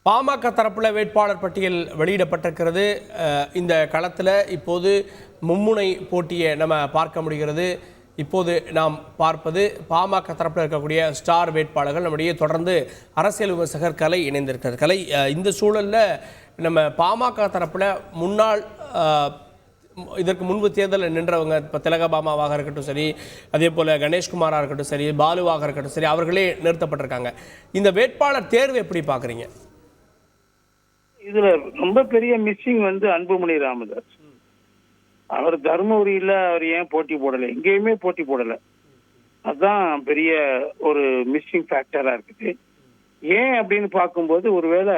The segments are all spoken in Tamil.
பாமக தரப்புல வேட்பாளர் பட்டியல் வெளியிடப்பட்டிருக்கிறது. இந்த களத்தில் இப்போது மும்முனை போட்டியை நம்ம பார்க்க முடிகிறது. இப்போது நாம் பார்ப்பது பாமக தரப்பில் இருக்கக்கூடிய ஸ்டார் வேட்பாளர்கள். நம்முடைய தொடர்ந்து அரசியல் விமர்சகர் கலை இணைந்திருக்கிறார். கலை, இந்த சூழலில் நம்ம பாமக தரப்பில் முன்னாள் இதற்கு முன்பு தேர்தலில் நின்றவங்க, இப்போ திலகபாமாவாக இருக்கட்டும் சரி, அதே போல் கணேஷ்குமாராக இருக்கட்டும் சரி, பாலுவாக இருக்கட்டும் சரி, அவர்களே நிறுத்தப்பட்டிருக்காங்க. இந்த வேட்பாளர் தேர்வு எப்படி பார்க்குறீங்க? இதுல ரொம்ப பெரிய மிஸ்ஸிங் அன்புமணி ராமதாஸ். அவர் தர்மபுரியில அவர் ஏன் போட்டி போடல, எங்கேயுமே போட்டி போடல. அதுதான் பெரிய ஒரு மிஸ்ஸிங் ஃபேக்டரா இருக்குது. ஏன் அப்படின்னு பார்க்கும்போது, ஒருவேளை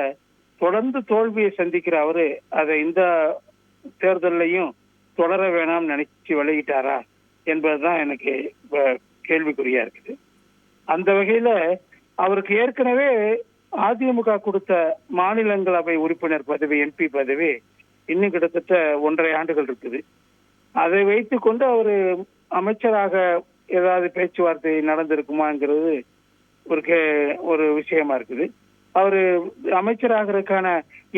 தொடர்ந்து தோல்வியை சந்திக்கிற அவரு அதை இந்த தேர்தலையும் தொடர வேணாம்னு நினைச்சு விலகிட்டாரா என்பதுதான் எனக்கு கேள்விக்குறியா இருக்குது. அந்த வகையில அவருக்கு ஏற்கனவே அதிமுக கொடுத்த மாநிலங்களவை உறுப்பினர் பதவி, எம்பி பதவி இன்னும் கிட்டத்தட்ட 1.5 ஆண்டுகள் இருக்குது. அதை வைத்து கொண்டு அவரு அமைச்சராக ஏதாவது பேச்சுவார்த்தை நடந்திருக்குமாங்கிறது ஒரு விஷயமா இருக்குது. அவரு அமைச்சராகிறதுக்கான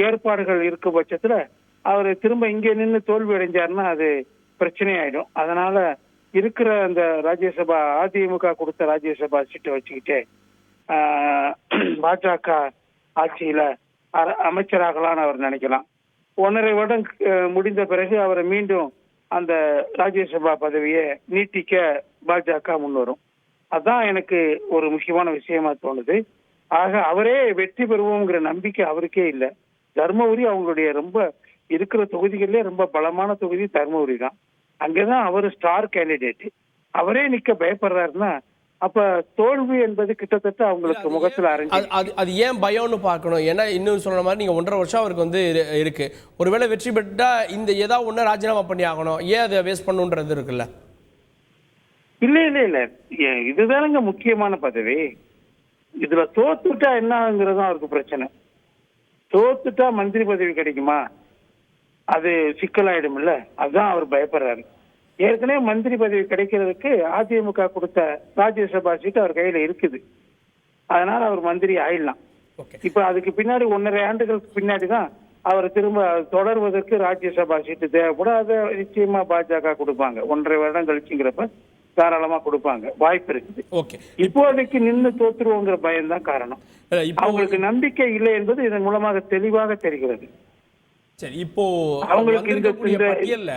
ஏற்பாடுகள் இருக்கும் பட்சத்துல அவரு திரும்ப இங்க நின்று தோல்வி அடைஞ்சாருன்னா அது பிரச்சனை ஆயிடும். அதனால இருக்கிற அந்த ராஜ்யசபா, அதிமுக கொடுத்த ராஜ்யசபா சீட்டை வச்சுக்கிட்டே பாஜக ஆட்சியில அமைச்சராகலான்னு அவர் நினைக்கலாம். 1.5 வருடம் முடிந்த பிறகு அவரை மீண்டும் அந்த ராஜ்யசபா பதவியை நீட்டிக்க பாஜக முன்வரும். அதுதான் எனக்கு ஒரு முக்கியமான விஷயமா தோணுது. ஆக அவரே வெற்றி பெறுவோங்கிற நம்பிக்கை அவருக்கே இல்லை. தர்மபுரி அவங்களுடைய ரொம்ப இருக்கிற தொகுதிகளிலே ரொம்ப பலமான தொகுதி தர்மபுரி தான். அங்கேதான் அவர் ஸ்டார் கேண்டிடேட். அவரே நிக்க பயப்படுறாருன்னா அப்ப தோல்வி என்பது கிட்டத்தட்ட அவங்களுக்கு முகத்துல அது ஏன் பயம்னு பார்க்கணும். ஏன்னா இன்னும் சொல்ற மாதிரி நீங்க 1.5 வருஷம் அவருக்கு இருக்கு. ஒருவேளை வெற்றி பெற்றா இந்த ஏதாவது ஒண்ணு ராஜினாமா பண்ணி ஆகணும், ஏன் அதை வேஸ்ட் பண்ணுன்றது இருக்குல்ல? இல்ல இதுதானங்க முக்கியமான பதவி. இதுல தோத்துட்டா என்ன ஆகுங்கிறது அவருக்கு பிரச்சனை. தோத்துட்டா மந்திரி பதவி கிடைக்குமா, அது சிக்கலாயிடும் இல்ல. அதுதான் அவர் பயப்படுறாரு. ஏற்கனவே மந்திரி பதவி கிடைக்கிறதுக்கு அதிமுக கொடுத்த ராஜ்யசபா சீட்டு அவர் கையில இருக்குது. அதனால அவர் மந்திரி ஆயிடலாம். இப்ப அதுக்கு பின்னாடி 1.5 ஆண்டுகளுக்கு பின்னாடிதான் அவர் திரும்ப தொடர்வதற்கு ராஜ்யசபா சீட்டு தேவைப்படும். அதை நிச்சயமா பாஜக கொடுப்பாங்க. 1.5 வருடம் கழிச்சுங்கிறப்ப தாராளமா கொடுப்பாங்க, வாய்ப்பு இருக்குது. இப்போதைக்கு நின்று தோத்துருவோங்கிற பயம் தான் காரணம். அவங்களுக்கு நம்பிக்கை இல்லை என்பது இதன் மூலமாக தெளிவாக தெரிகிறது. சரி, இப்போ அவங்களுக்கு பட்டியல்ல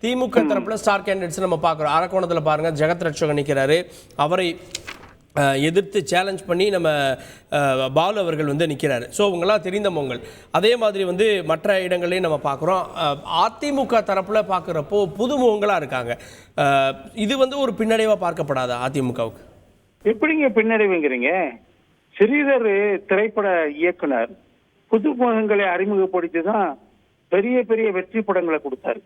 திமுக தரப்புல ஸ்டார் கேண்டிடேட்ஸ் நம்ம பார்க்குறோம். அரக்கோணத்தில் பாருங்க, ஜெகத் ரட்சகன் நிற்கிறாரு. அவரை எதிர்த்து சேலஞ்ச் பண்ணி நம்ம பாலு அவர்கள் நிற்கிறாரு. ஸோ அவங்களாம் தெரிந்தவங்க. அதே மாதிரி மற்ற இடங்களையும் நம்ம பார்க்குறோம். அதிமுக தரப்பில் பார்க்குறப்போ புதுமுகங்களாக இருக்காங்க. இது ஒரு பின்னடைவாக பார்க்கப்படாதா அதிமுகவுக்கு? எப்படிங்க பின்னடைவுங்கிறீங்க? ஸ்ரீதர் திரைப்பட இயக்குனர் புதுமுகங்களை அறிமுகப்படுத்தி தான் பெரிய பெரிய வெற்றி படங்களை கொடுத்தாரு.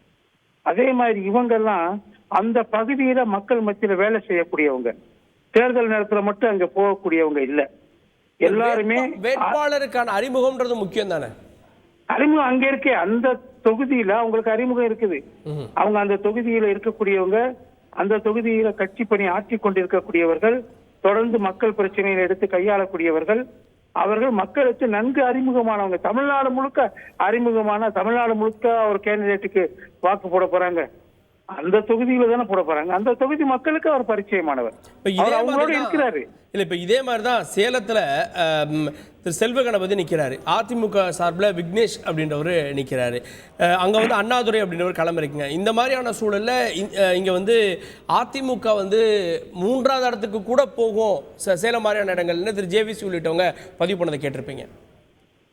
அதே மாதிரி இவங்கெல்லாம் அந்த பகுதியில மக்கள் மத்தியில வேலை செய்யக்கூடியவங்க, தேர்தல் நேரத்துல மட்டும் அங்க போகக்கூடியவங்க இல்ல. எல்லாருமே வேட்பாளருக்கான அறிமுகம்ன்றது முக்கியம் தானே. அறிமுகம் அங்க இருக்கே, அந்த தொகுதியில அவங்களுக்கு அறிமுகம் இருக்குது. அவங்க அந்த தொகுதியில இருக்கக்கூடியவங்க, அந்த தொகுதியில கட்சி பணி ஆற்றி கொண்டிருக்கக்கூடியவர்கள், தொடர்ந்து மக்கள் பிரச்சனைகளை எடுத்து கையாளக்கூடியவர்கள், அவர்கள் மக்களுக்கு நன்கு அறிமுகமானவங்க. தமிழ்நாடு முழுக்க அறிமுகமான, தமிழ்நாடு முழுக்க ஒரு கேண்டிடேட்டுக்கு வாக்கு போட போறாங்க, அந்த தொகுதியில தானே போட போறாங்க. அந்த தொகுதி மக்களுக்கு அவர் பரிச்சயமானவர், அவங்களோட இருக்கிறாரு. இல்ல, இப்ப இதே மாதிரிதான் சேலத்துல திரு செல்வ கணபதி நிக்கிறாரு. அதிமுக சார்பில் விக்னேஷ் அப்படின்றவர் நிக்கிறாரு. அங்க அண்ணாதுரை அப்படின்றவர் களமிறக்குங்க. இந்த மாதிரியான சூழல்ல இங்க அதிமுக 3வது இடத்துக்கு கூட போகும் சேலம் மாதிரியான இடங்கள்னு திரு ஜேவிசி உள்ளிட்டவங்க பதிவு பண்ணதை கேட்டிருப்பீங்க.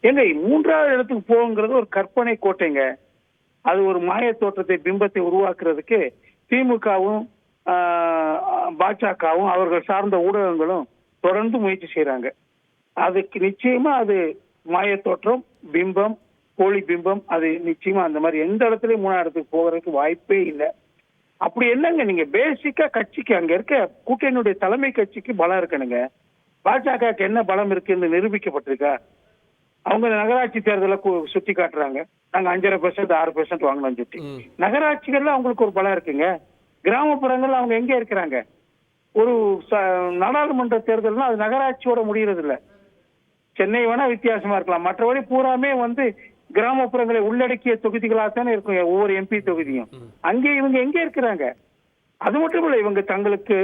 ஏங்க 3வது இடத்துக்கு போகுங்கிறது ஒரு கற்பனை கோட்டைங்க. அது ஒரு மாய தோற்றத்தை, பிம்பத்தை உருவாக்குறதுக்கு திமுகவும் பாஜகவும் அவர்கள் சார்ந்த ஊடகங்களும் தொடர்ந்து முயற்சி செய்யறாங்க. அதுக்கு நிச்சயமா அது மாய தோற்றம், பிம்பம், போலி பிம்பம். அது நிச்சயமா அந்த மாதிரி எந்த இடத்துலயும் 3வது இடத்துக்கு போகிறதுக்கு வாய்ப்பே இல்லை. அப்படி என்னங்க, நீங்க பேசிக்கா கட்சிக்கு அங்க இருக்க கூட்டணியுடைய தலைமை கட்சிக்கு பலம் இருக்கணுங்க. பாஜகவுக்கு என்ன பலம் இருக்குன்னு நிரூபிக்கப்பட்டிருக்கா? அவங்க நகராட்சி தேர்தலை சுட்டி காட்டுறாங்க, நாங்க 5.5%, 6% வாங்கணும்னு சுட்டி. நகராட்சிகள்ல அவங்களுக்கு ஒரு பலம் இருக்குங்க. கிராமப்புறங்கள்ல அவங்க எங்க இருக்கிறாங்க? ஒரு நாடாளுமன்ற தேர்தல்னா அது நகராட்சியோட முடியறது இல்ல. சென்னை வேணா வித்தியாசமா இருக்கலாம், மற்றபடி பூராமே வந்து கிராமப்புறங்களை உள்ளடக்கிய தொகுதிகளாக தானே இருக்கும் ஒவ்வொரு எம்பி தொகுதியும். அங்கே இவங்க எங்க இருக்கிறாங்க? அது மட்டும் இல்ல, இவங்க தங்களுக்கு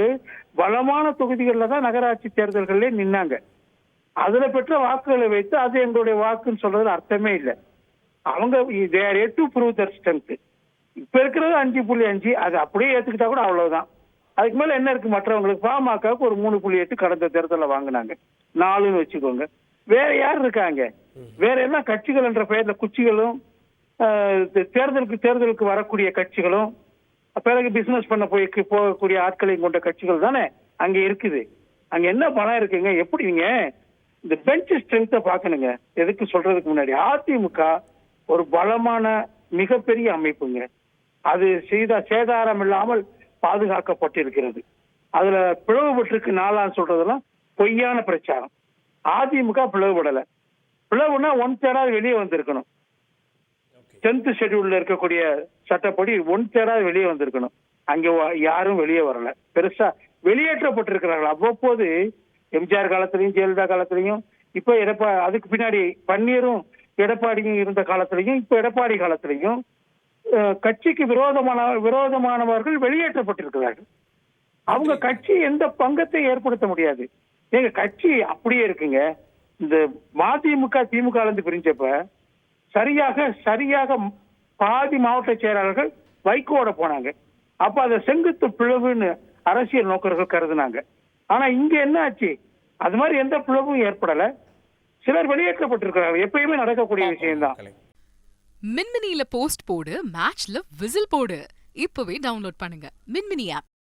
வளமான தொகுதிகளில் தான் நகராட்சி தேர்தல்களிலே நின்னாங்க. அதுல பெற்ற வாக்குகளை வைத்து அது எங்களுடைய வாக்குன்னு சொல்றது அர்த்தமே இல்லை. அவங்க they are yet to prove their strength. இப்ப இருக்கிறது 5.5, அது அப்படியே ஏத்துக்கிட்டா கூட அவ்வளவுதான். அதுக்கு மேல என்ன இருக்கு மற்றவங்களுக்கு? பாமகவுக்கு ஒரு 3.8 கடந்த தேர்தலில் வாங்கினாங்க, 4ன்னு வச்சுக்கோங்க. வேற யார் இருக்காங்க? வேற என்ன கட்சிகள் என்ற பெயர்ல குச்சிகளும் தேர்தலுக்கு வரக்கூடிய கட்சிகளும் பிறகு பிசினஸ் பண்ண போகக்கூடிய ஆட்களையும் கொண்ட கட்சிகள் தானே அங்க இருக்குது. அங்க என்ன பணம் இருக்குங்க? எப்படிங்க இந்த பெஞ்ச் ஸ்ட்ரென்த்தை பாக்கணுங்க. எதுக்கு சொல்றதுக்கு முன்னாடி, அதிமுக ஒரு பலமான மிகப்பெரிய அமைப்புங்க. அது சேதாரம் இல்லாமல் பாதுகாக்கப்பட்டிருக்கிறது. அதுல பிளவுபட்டிருக்கு நாளான்னு சொல்றதெல்லாம் பொய்யான பிரச்சாரம். அதிமுக பிளவுபடல. பிளவுனா 1/3 வெளியே வந்திருக்கணும். 10th ஷெட்யூல்ல இருக்கக்கூடிய சட்டப்படி 1/3 வெளியே வந்திருக்கணும். அங்க யாரும் வெளியே வரல. பெருசா வெளியேற்றப்பட்டிருக்கிறார்கள். அவ்வப்போது எம்ஜிஆர் காலத்திலையும் ஜெயலலிதா காலத்திலையும், இப்ப அதுக்கு பின்னாடி பன்னீரும் எடப்பாடியும் இருந்த காலத்திலையும், இப்ப எடப்பாடி காலத்திலையும் கட்சிக்கு விரோதமானவர்கள் வெளியேற்றப்பட்டிருக்கிறார்கள். அவங்க கட்சி எந்த பங்கத்தை ஏற்படுத்த முடியாது. எங்க கட்சி அப்படியே இருக்குங்க. இந்த மதிமுக திமுக இருந்து பிரிஞ்சப்ப சரியாக பாதி மாவட்ட செயலாளர்கள் வைகோட போனாங்க. அப்ப அதை செங்குத்து பிளவுன்னு அரசியல் நோக்கர்கள் கருதுனாங்க. ஆனா இங்க என்ன ஆச்சு? அது மாதிரி எந்த பிளவும் ஏற்படல. சிலர் வெளியேற்றப்பட்டிருக்கிறார்கள். எப்பயுமே நடக்கக்கூடிய விஷயம்தான். மின்மினியில போஸ்ட் போடு, மேட்ச்ல விசில் போடு. இப்பவே டவுன்லோட் பண்ணுங்க மின்மினி ஆப்.